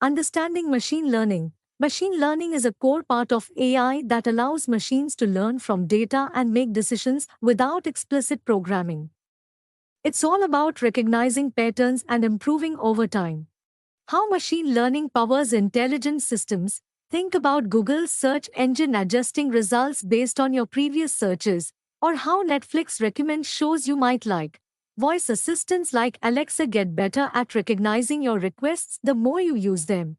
Understanding machine learning. Machine learning is a core part of AI that allows machines to learn from data and make decisions without explicit programming. It's all about recognizing patterns and improving over time. How machine learning powers intelligent systems. Think about Google's search engine adjusting results based on your previous searches, or how Netflix recommends shows you might like. Voice assistants like Alexa get better at recognizing your requests the more you use them.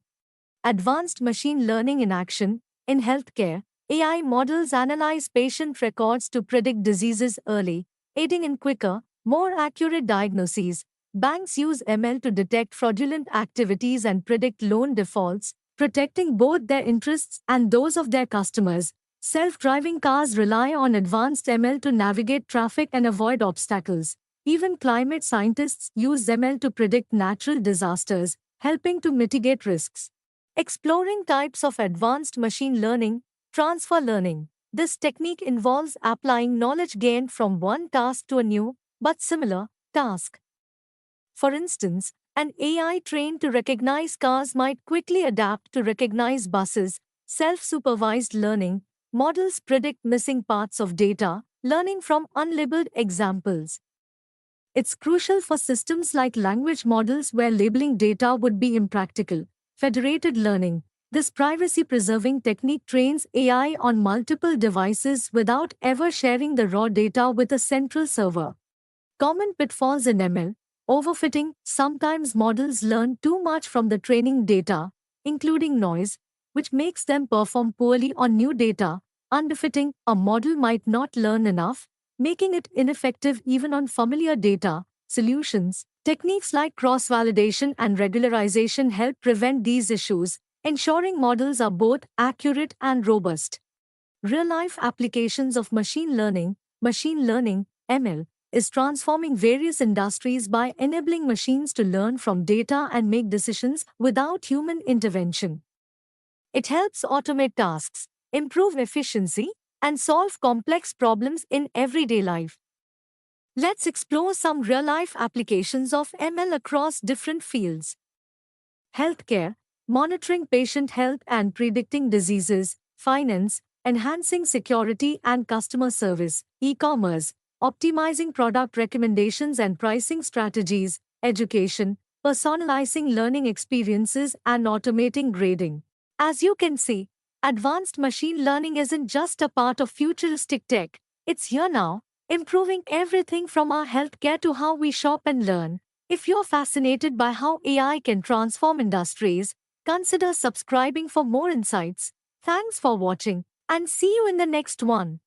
Advanced machine learning in action. In healthcare, AI models analyze patient records to predict diseases early, aiding in quicker, more accurate diagnoses. Banks use ML to detect fraudulent activities and predict loan defaults, protecting both their interests and those of their customers. Self-driving cars rely on advanced ML to navigate traffic and avoid obstacles. Even climate scientists use ML to predict natural disasters, helping to mitigate risks. Exploring types of advanced machine learning. Transfer learning. This technique involves applying knowledge gained from one task to a new, but similar, task. For instance, an AI trained to recognize cars might quickly adapt to recognize buses. Self-supervised learning. Models predict missing parts of data, learning from unlabeled examples. It's crucial for systems like language models where labeling data would be impractical. Federated learning. This privacy-preserving technique trains AI on multiple devices without ever sharing the raw data with a central server. Common pitfalls in ML. Overfitting. Sometimes models learn too much from the training data, including noise, which makes them perform poorly on new data. Underfitting. A model might not learn enough, making it ineffective even on familiar data. Solutions. Techniques like cross-validation and regularization help prevent these issues, ensuring models are both accurate and robust. Real-life applications of machine learning, ML, is transforming various industries by enabling machines to learn from data and make decisions without human intervention. It helps automate tasks, improve efficiency, and solve complex problems in everyday life. Let's explore some real-life applications of ML across different fields. Healthcare, monitoring patient health and predicting diseases. Finance, enhancing security and customer service. E-commerce, optimizing product recommendations and pricing strategies. Education, personalizing learning experiences and automating grading. As you can see, advanced machine learning isn't just a part of futuristic tech, it's here now, improving everything from our healthcare to how we shop and learn. If you're fascinated by how AI can transform industries, consider subscribing for more insights. Thanks for watching, and see you in the next one.